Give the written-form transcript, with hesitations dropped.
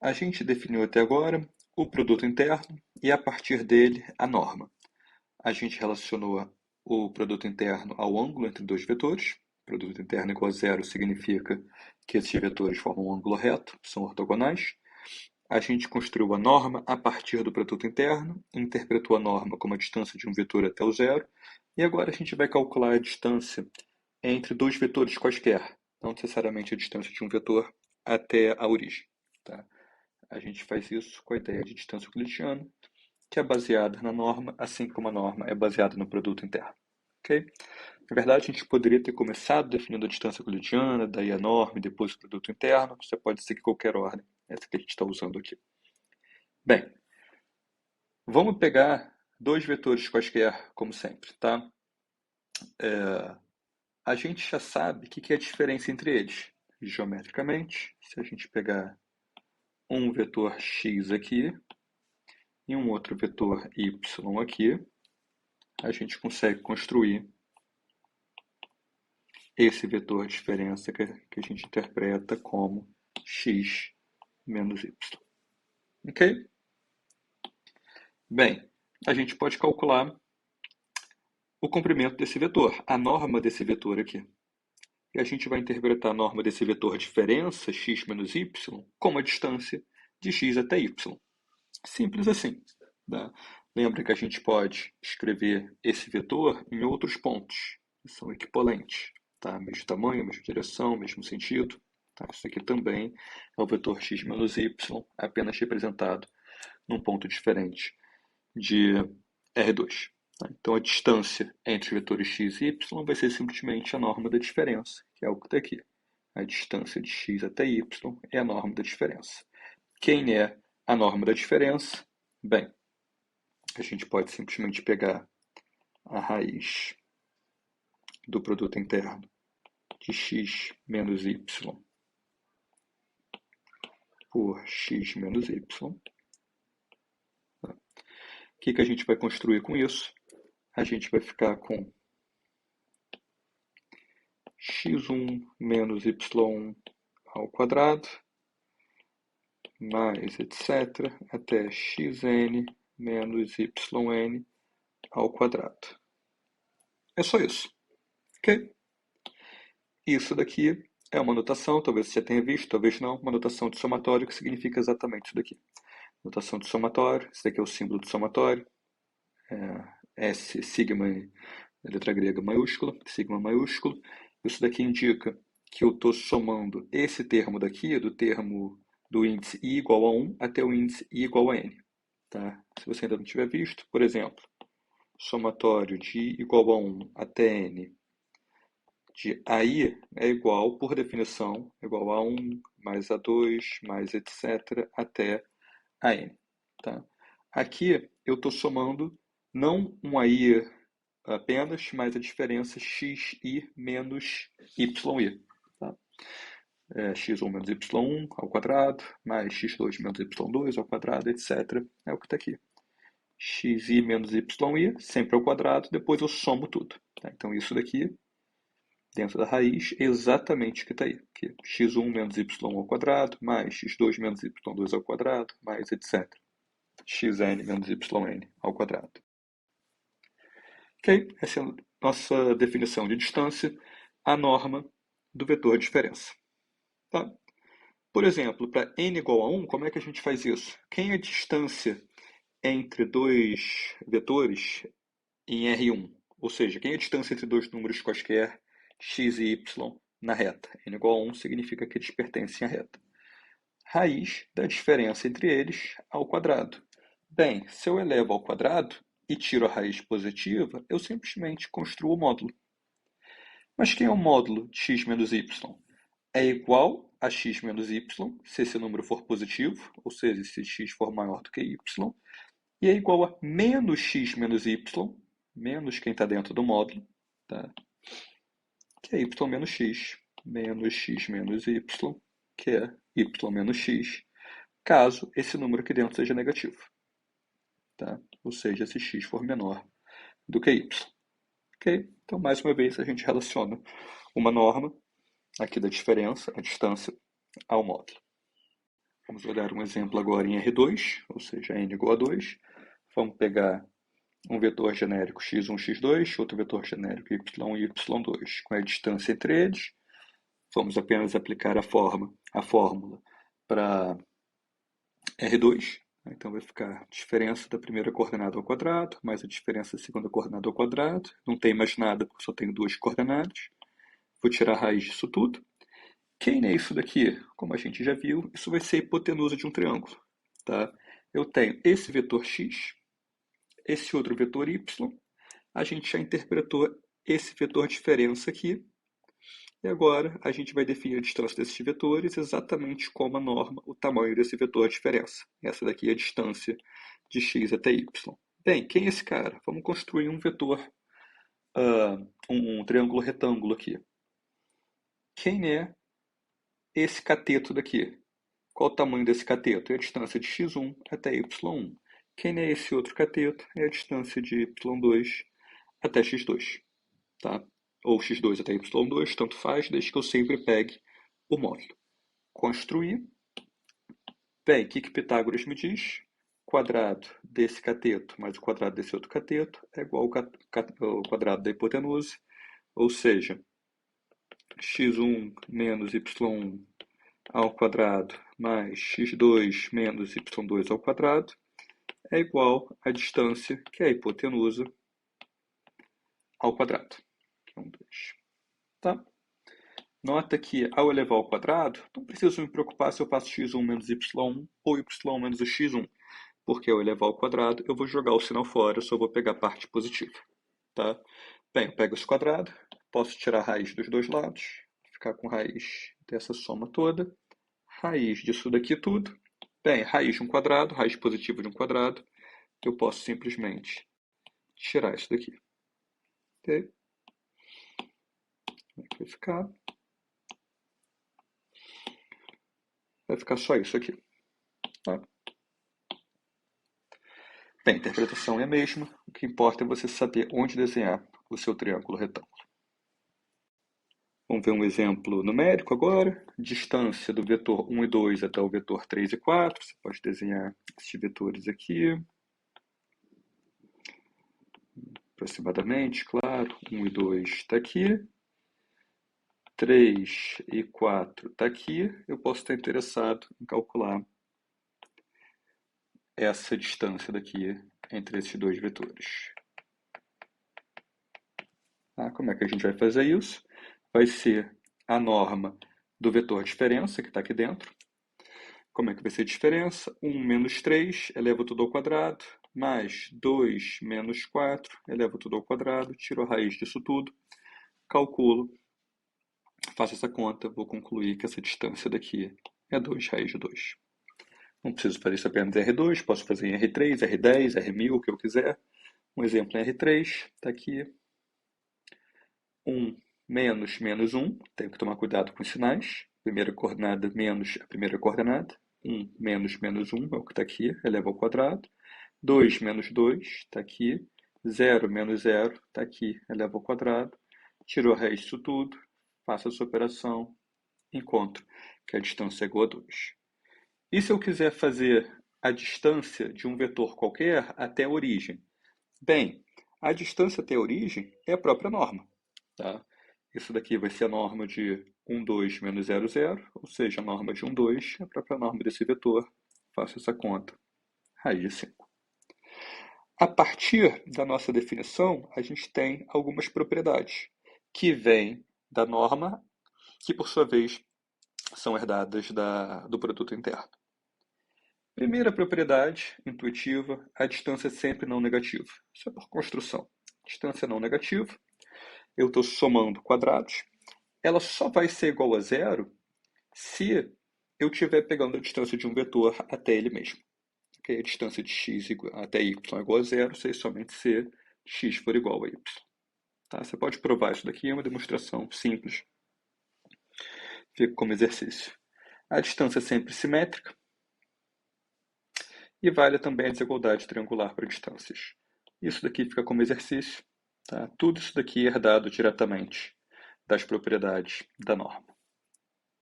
A gente definiu até agora o produto interno e, a partir dele, a norma. A gente relacionou o produto interno ao ângulo entre dois vetores. Produto interno igual a zero significa que esses vetores formam um ângulo reto, são ortogonais. A gente construiu a norma a partir do produto interno, interpretou a norma como a distância de um vetor até o zero, e agora a gente vai calcular a distância entre dois vetores quaisquer, não necessariamente a distância de um vetor até a origem. Tá? A gente faz isso com a ideia de distância euclidiana, que é baseada na norma, assim como a norma é baseada no produto interno. Okay? Na verdade, a gente poderia ter começado definindo a distância euclidiana, daí a norma e depois o produto interno. Você pode seguir qualquer ordem, essa que a gente está usando aqui. Bem, vamos pegar dois vetores quaisquer, como sempre. Tá? A gente já sabe o que é a diferença entre eles. Geometricamente, se a gente pegar um vetor x aqui e um outro vetor y aqui, a gente consegue construir esse vetor diferença que a gente interpreta como x menos y. Ok? Bem, a gente pode calcular o comprimento desse vetor, a norma desse vetor aqui. E a gente vai interpretar a norma desse vetor diferença, x menos y, como a distância de x até y. Simples assim. Tá? Lembra que a gente pode escrever esse vetor em outros pontos, que são equivalentes. Tá? Mesmo tamanho, mesma direção, mesmo sentido. Tá? Isso aqui também é o vetor x menos y, apenas representado num ponto diferente de R2. Tá? Então, a distância entre os vetores x e y vai ser simplesmente a norma da diferença, que é o que está aqui. A distância de x até y é a norma da diferença. Quem é a norma da diferença? Bem, a gente pode simplesmente pegar a raiz do produto interno de x menos y por x menos y. O que a gente vai construir com isso? A gente vai ficar com x1 menos y1 ao quadrado, mais etc., até xn menos yn ao quadrado. É só isso. Ok? Isso daqui é uma notação, talvez você já tenha visto, talvez não, uma notação de somatório que significa exatamente isso daqui. Notação de somatório, esse daqui é o símbolo do somatório, S, sigma, letra grega maiúscula, sigma maiúsculo. Isso daqui indica que eu estou somando esse termo daqui, do termo do índice i igual a 1 até o índice i igual a n. Tá? Se você ainda não tiver visto, por exemplo, somatório de i igual a 1 até n de AI é igual, por definição, igual a 1 mais A2 mais etc. até a n. Tá? Aqui eu estou somando não um AI apenas, mas a diferença xi menos yi. Tá? x1 menos y1 ao quadrado, mais x2 menos y2 ao quadrado, etc. É o que está aqui. xi menos yi, sempre ao quadrado, depois eu somo tudo. Tá? Então isso daqui, dentro da raiz, é exatamente o que está aí. Aqui, x1 menos y1 ao quadrado, mais x2 menos y2 ao quadrado, mais etc. xn menos yn ao quadrado. Ok? Essa é a nossa definição de distância, a norma do vetor de diferença. Tá? Por exemplo, para n igual a 1, como é que a gente faz isso? Quem é a distância entre dois vetores em R1? Ou seja, quem é a distância entre dois números quaisquer, x e y, na reta? N igual a 1 significa que eles pertencem à reta. Raiz da diferença entre eles ao quadrado. Bem, se eu elevo ao quadrado e tiro a raiz positiva, eu simplesmente construo o módulo. Mas quem é o módulo de x menos y? É igual a x menos y, se esse número for positivo, ou seja, se x for maior do que y, e é igual a menos x menos y, menos quem está dentro do módulo, tá? Que é y menos x menos y, que é y menos x, caso esse número aqui dentro seja negativo. Tá? Ou seja, se x for menor do que y. Ok? Então, mais uma vez, a gente relaciona uma norma aqui da diferença, a distância, ao módulo. Vamos olhar um exemplo agora em R2, ou seja, n igual a 2. Vamos pegar um vetor genérico x1, x2, outro vetor genérico y e y2. Com a distância entre eles, vamos apenas aplicar a fórmula para R2. Então vai ficar a diferença da primeira coordenada ao quadrado, mais a diferença da segunda coordenada ao quadrado. Não tem mais nada, porque só tenho duas coordenadas. Vou tirar a raiz disso tudo. Quem é isso daqui? Como a gente já viu, isso vai ser a hipotenusa de um triângulo. Tá? Eu tenho esse vetor x, esse outro vetor y. A gente já interpretou esse vetor diferença aqui. E agora a gente vai definir a distância desses vetores exatamente como a norma, o tamanho desse vetor diferença. Essa daqui é a distância de x até y. Bem, quem é esse cara? Vamos construir um vetor, um triângulo retângulo aqui. Quem é esse cateto daqui? Qual o tamanho desse cateto? É a distância de x1 até y1. Quem é esse outro cateto? É a distância de y2 até x2. Tá? Ou x2 até y2, tanto faz, desde que eu sempre pegue o módulo. Construir. Bem, o que Pitágoras me diz? O quadrado desse cateto mais o quadrado desse outro cateto é igual ao quadrado da hipotenusa, ou seja, x1 menos y1 ao quadrado mais x2 menos y2 ao quadrado é igual à distância, que é a hipotenusa, ao quadrado. Que é 2. Tá? Nota que, ao elevar ao quadrado, não preciso me preocupar se eu faço x1 menos y1 ou y menos o x1, porque ao elevar ao quadrado eu vou jogar o sinal fora, só vou pegar a parte positiva. Tá? Bem, eu pego esse quadrado, posso tirar a raiz dos dois lados, ficar com raiz dessa soma toda, raiz disso daqui tudo. Bem, raiz de um quadrado, raiz positiva de um quadrado, eu posso simplesmente tirar isso daqui. Ok? Como é que vai ficar? Vai ficar só isso aqui. Tá? Bem, a interpretação é a mesma. O que importa é você saber onde desenhar o seu triângulo retângulo. Vamos ver um exemplo numérico agora. Distância do vetor 1 e 2 até o vetor 3 e 4. Você pode desenhar esses vetores aqui. Aproximadamente, claro. 1 e 2 está aqui. 3 e 4 está aqui. Eu posso estar interessado em calcular essa distância daqui entre esses dois vetores. Tá? Como é que a gente vai fazer isso? Vai ser a norma do vetor diferença, que está aqui dentro. Como é que vai ser a diferença? 1 menos 3, eleva tudo ao quadrado, mais 2 menos 4, eleva tudo ao quadrado, tiro a raiz disso tudo, calculo, faço essa conta, vou concluir que essa distância daqui é 2 raiz de 2. Não preciso fazer isso apenas em R2, posso fazer em R3, R10, R1000, o que eu quiser. Um exemplo em R3, está aqui. 1 menos menos 1, tenho que tomar cuidado com os sinais. Primeira coordenada menos a primeira coordenada. 1 menos menos 1 é o que está aqui, eleva ao quadrado. 2 menos 2 está aqui. 0 menos 0 está aqui, eleva ao quadrado. Tiro a raiz disso tudo, faço essa operação, encontro que a distância é igual a 2. E se eu quiser fazer a distância de um vetor qualquer até a origem? Bem, a distância até a origem é a própria norma. Tá? Isso daqui vai ser a norma de 1, 2 menos 0, 0, ou seja, a norma de 1, 2 é a própria norma desse vetor. Faço essa conta, raiz de 5. A partir da nossa definição, a gente tem algumas propriedades que vêm da norma, que por sua vez são herdadas do produto interno. Primeira propriedade intuitiva, a distância é sempre não negativa. Isso é por construção. Distância não negativa. Eu estou somando quadrados, ela só vai ser igual a zero se eu estiver pegando a distância de um vetor até ele mesmo. Okay? A distância de x até y é igual a zero, se somente se x for igual a y. Tá? Você pode provar isso daqui, é uma demonstração simples. Fica como exercício. A distância é sempre simétrica e vale também a desigualdade triangular para distâncias. Isso daqui fica como exercício. Tá? Tudo isso daqui é herdado diretamente das propriedades da norma.